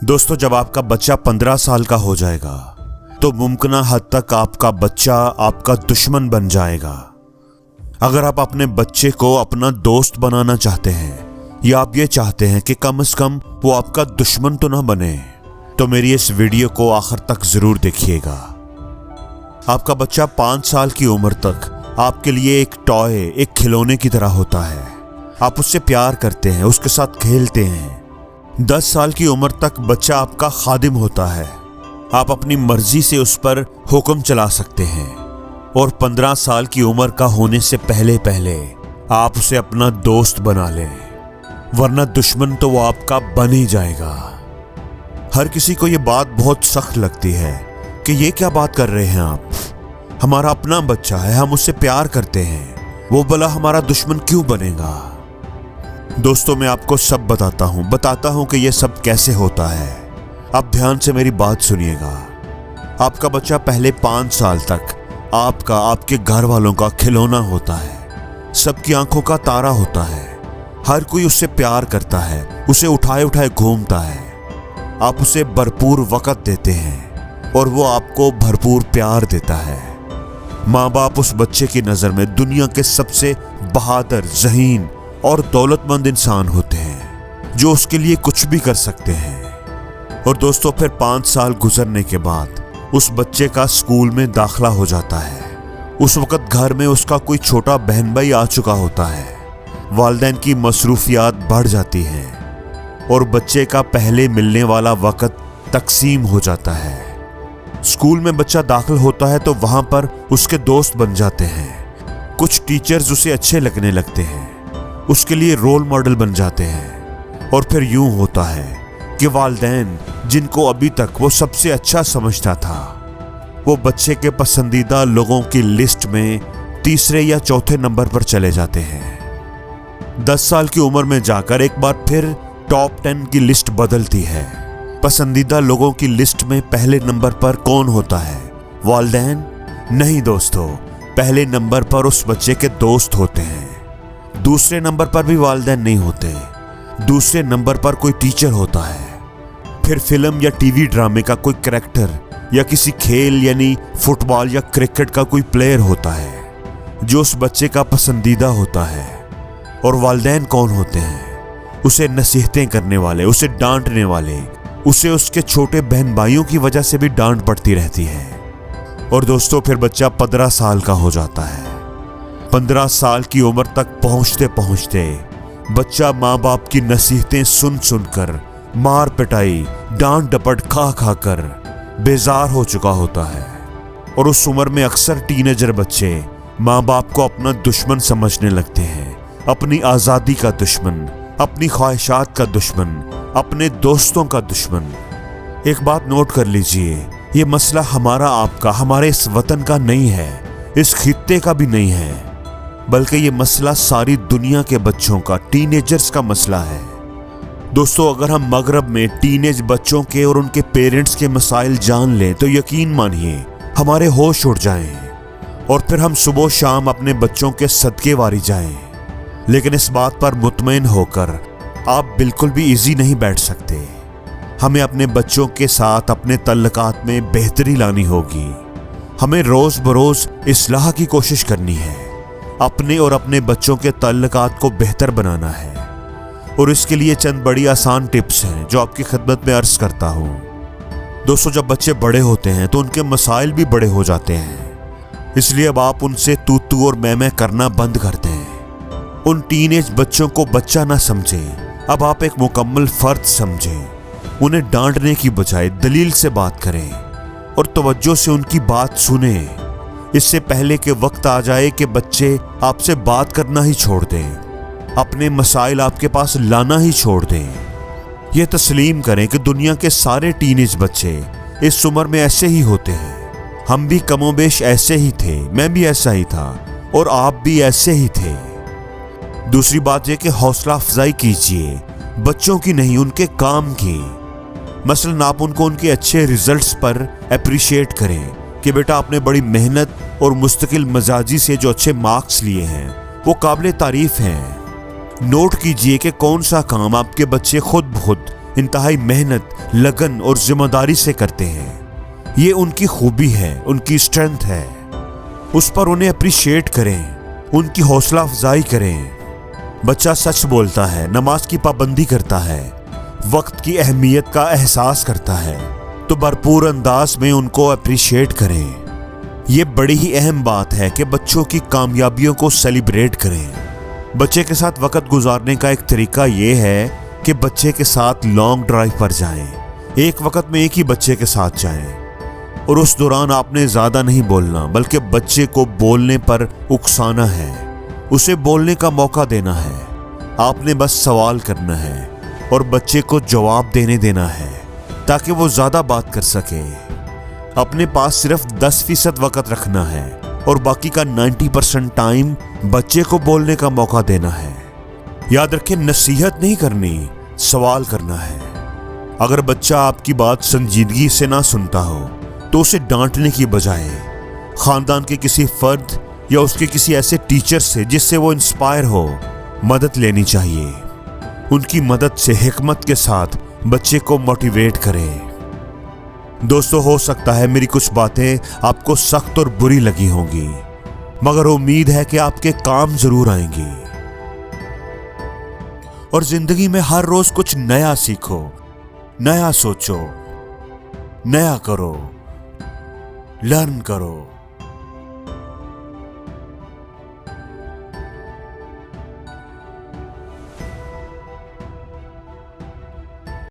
दोस्तों, जब आपका बच्चा 15 साल का हो जाएगा तो मुमकिन हद तक आपका बच्चा आपका दुश्मन बन जाएगा। अगर आप अपने बच्चे को अपना दोस्त बनाना चाहते हैं या आप ये चाहते हैं कि कम से कम वो आपका दुश्मन तो ना बने, तो मेरी इस वीडियो को आखिर तक जरूर देखिएगा। आपका बच्चा 5 साल की उम्र तक आपके लिए एक टॉय, एक खिलौने की तरह होता है। आप उससे प्यार करते हैं, उसके साथ खेलते हैं। 10 साल की उम्र तक बच्चा आपका खादिम होता है। आप अपनी मर्जी से उस पर हुक्म चला सकते हैं और 15 साल की उम्र का होने से पहले पहले आप उसे अपना दोस्त बना लें, वरना दुश्मन तो वो आपका बन ही जाएगा। हर किसी को ये बात बहुत सख्त लगती है कि ये क्या बात कर रहे हैं आप, हमारा अपना बच्चा है, हम उससे प्यार करते हैं, वो भला हमारा दुश्मन क्यों बनेगा। दोस्तों, मैं आपको सब बताता हूं कि यह सब कैसे होता है। आप ध्यान से मेरी बात सुनिएगा। आपका बच्चा पहले 5 साल तक आपके घर वालों का खिलौना होता है, सबकी आंखों का तारा होता है। हर कोई उससे प्यार करता है, उसे उठाए उठाए घूमता है। आप उसे भरपूर वक़्त देते हैं और वो आपको भरपूर प्यार देता है। माँ बाप उस बच्चे की नज़र में दुनिया के सबसे बहादुर, ज़हीन और दौलतमंद इंसान होते हैं, जो उसके लिए कुछ भी कर सकते हैं। और दोस्तों, फिर 5 साल गुजरने के बाद उस बच्चे का स्कूल में दाखिला हो जाता है। उस वक्त घर में उसका कोई छोटा बहन भाई आ चुका होता है। वालिदैन की मसरूफियात बढ़ जाती हैं और बच्चे का पहले मिलने वाला वक्त तकसीम हो जाता है। स्कूल में बच्चा दाखिल होता है तो वहां पर उसके दोस्त बन जाते हैं। कुछ टीचर्स उसे अच्छे लगने लगते हैं, उसके लिए रोल मॉडल बन जाते हैं। और फिर यूं होता है कि वालिदैन, जिनको अभी तक वो सबसे अच्छा समझता था, वो बच्चे के पसंदीदा लोगों की लिस्ट में तीसरे या चौथे नंबर पर चले जाते हैं। 10 साल की उम्र में जाकर एक बार फिर टॉप 10 की लिस्ट बदलती है। पसंदीदा लोगों की लिस्ट में पहले नंबर पर कौन होता है? वालिदैन? नहीं दोस्तों, पहले नंबर पर उस बच्चे के दोस्त होते हैं। दूसरे नंबर पर भी वालिदैन नहीं होते, दूसरे नंबर पर कोई टीचर होता है। फिर फिल्म या टीवी ड्रामे का कोई कैरेक्टर या किसी खेल यानी फुटबॉल या क्रिकेट का कोई प्लेयर होता है जो उस बच्चे का पसंदीदा होता है। और वालिदैन कौन होते हैं? उसे नसीहतें करने वाले, उसे डांटने वाले, उसे उसके छोटे बहन भाइयों की वजह से भी डांट पड़ती रहती है। और दोस्तों, फिर बच्चा 15 साल का हो जाता है। 15 साल की उम्र तक पहुंचते पहुंचते बच्चा माँ बाप की नसीहतें सुन सुनकर, मार पिटाई, डांट डपट खा खा कर बेजार हो चुका होता है। और उस उम्र में अक्सर टीनेजर बच्चे माँ बाप को अपना दुश्मन समझने लगते हैं, अपनी आज़ादी का दुश्मन, अपनी ख्वाहिशात का दुश्मन, अपने दोस्तों का दुश्मन। एक बात नोट कर लीजिए, ये मसला हमारा, आपका, हमारे इस वतन का नहीं है, इस खित्ते का भी नहीं है, बल्कि ये मसला सारी दुनिया के बच्चों का, टीनेजर्स का मसला है। दोस्तों, अगर हम मगरब में टीनेज बच्चों के और उनके पेरेंट्स के मसाइल जान लें तो यकीन मानिए हमारे होश उड़ जाएं और फिर हम सुबह शाम अपने बच्चों के सदके वारी जाएं। लेकिन इस बात पर मुतमईन होकर आप बिल्कुल भी इजी नहीं बैठ सकते। हमें अपने बच्चों के साथ अपने तल्लुकात में बेहतरी लानी होगी। हमें रोज बरोज इस्लाह की कोशिश करनी है, अपने और अपने बच्चों के तल्लुकात को बेहतर बनाना है। और इसके लिए चंद बड़ी आसान टिप्स हैं जो आपकी खिदमत में अर्ज करता हूं। दोस्तों, जब बच्चे बड़े होते हैं तो उनके मसाइल भी बड़े हो जाते हैं, इसलिए अब आप उनसे तू तू और मैं करना बंद कर दें। उन टीनेज बच्चों को बच्चा ना समझें, अब आप एक मुकम्मल फर्द समझें। उन्हें डांटने की बजाय दलील से बात करें और तवज्जो से उनकी बात सुने, इससे पहले कि वक्त आ जाए कि बच्चे आपसे बात करना ही छोड़ दें, अपने मसाइल आपके पास लाना ही छोड़ दें। यह तस्लीम करें कि दुनिया के सारे टीनेज बच्चे इस उम्र में ऐसे ही होते हैं। हम भी कमोबेश ऐसे ही थे, मैं भी ऐसा ही था और आप भी ऐसे ही थे। दूसरी बात यह कि हौसला अफजाई कीजिए, बच्चों की नहीं, उनके काम की। मसलन आप उनको उनके अच्छे रिजल्ट्स पर अप्रिशिएट करें कि बेटा आपने बड़ी मेहनत और मुस्तकिल मजाजी से जो अच्छे मार्क्स लिए हैं वो काबिल तारीफ हैं। नोट कीजिए कि कौन सा काम आपके बच्चे खुद ब खुद इंतहाई मेहनत, लगन और जिम्मेदारी से करते हैं। ये उनकी खूबी है, उनकी स्ट्रेंथ है। उस पर उन्हें अप्रिशिएट करें, उनकी हौसला अफजाई करें। बच्चा सच बोलता है, नमाज की पाबंदी करता है, वक्त की अहमियत का एहसास करता है, तो भरपूर अंदाज में उनको अप्रिशिएट करें। ये बड़ी ही अहम बात है कि बच्चों की कामयाबियों को सेलिब्रेट करें। बच्चे के साथ वक्त गुजारने का एक तरीका ये है कि बच्चे के साथ लॉन्ग ड्राइव पर जाएं। एक वक्त में एक ही बच्चे के साथ जाएं और उस दौरान आपने ज़्यादा नहीं बोलना, बल्कि बच्चे को बोलने पर उकसाना है, उसे बोलने का मौका देना है। आपने बस सवाल करना है और बच्चे को जवाब देने देना है ताकि वो ज़्यादा बात कर सके। अपने पास सिर्फ 10% वक्त रखना है और बाकी का 90% टाइम बच्चे को बोलने का मौका देना है। याद रखें, नसीहत नहीं करनी, सवाल करना है। अगर बच्चा आपकी बात संजीदगी से ना सुनता हो तो उसे डांटने की बजाय खानदान के किसी फर्द या उसके किसी ऐसे टीचर से जिससे वो इंस्पायर हो, मदद लेनी चाहिए। उनकी मदद से हिकमत के साथ बच्चे को मोटिवेट करें। दोस्तों, हो सकता है मेरी कुछ बातें आपको सख्त और बुरी लगी होंगी, मगर उम्मीद है कि आपके काम जरूर आएंगी। और जिंदगी में हर रोज कुछ नया सीखो, नया सोचो, नया करो, लर्न करो।